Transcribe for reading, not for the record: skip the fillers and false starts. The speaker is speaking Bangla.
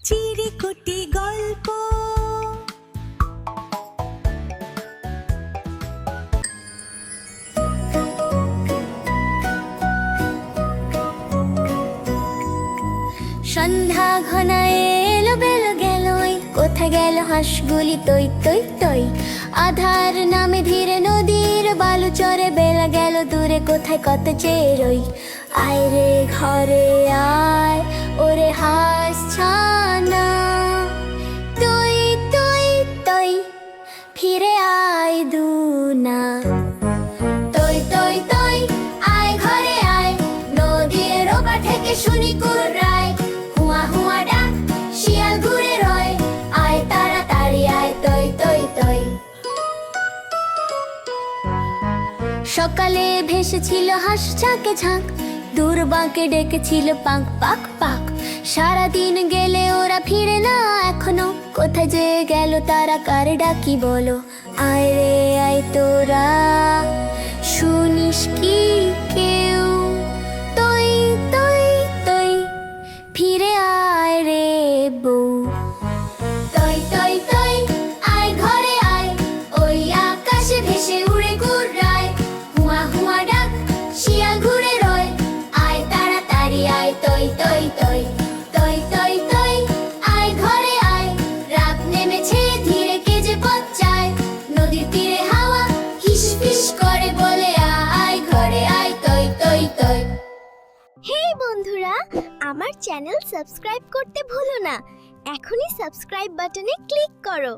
চিরিকুটি গল্প। সন্ধ্যা ঘনায় এলো বেলো গেল, কোথায় গেল হাঁসগুলি তৈ তৈ তৈ। আধার নামে ধীরে নদীর বালু চরে, বেলা গেল দূরে কোথায় কত চেয়ে রই। আয় রে ঘরে আয়, ওরে হাঁস ছানা, তৈ তৈ তৈ, ফিরে আয় দুনা। তৈ তৈ তৈ, আয় ঘরে আয়, নদীর ওপার থেকে শুনি কুড়ায়। হুয়া হুয়া ডাক, শিয়াল ঘুরে রয়, আয় তাড়াতাড়ি আয় তৈ তৈ তৈ। সকালে ভেসেছিল হাঁস ঝাঁকে ঝাঁক, দূর বাঁকে ডেকেছিল পাক পাক পাক। সারাদিন গেলে ওরা ফিরে না এখনো, কোথায় যে গেল তারা কার ডাকি বলো। আয় রে আয় তোরা, শুনিস কি কেউ, তৈ তৈ তৈ, ফিরে আয় রে বউ। তৈ তৈ তৈ, আয় ঘরে আয়, ওই আকাশে ভেসে উড়ে কুড়ায়। হুয়া হুয়া ডাক, শিয়াল ঘুরে রয়, আয় তাড়াতাড়ি আয় তৈ তৈ তৈ। তৈ তৈ তৈ, আয় ঘরে আয়, রাত নেমেছে ধীরে কে যে পথ যায়। নদীর তীরে হাওয়া হিস ফিস করে বলে, আয় ঘরে আয় তৈ তৈ তৈ। হেই বন্ধুরা, আমার চ্যানেল সাবস্ক্রাইব করতে ভুলো না। এখনই সাবস্ক্রাইব বাটনে ক্লিক করো।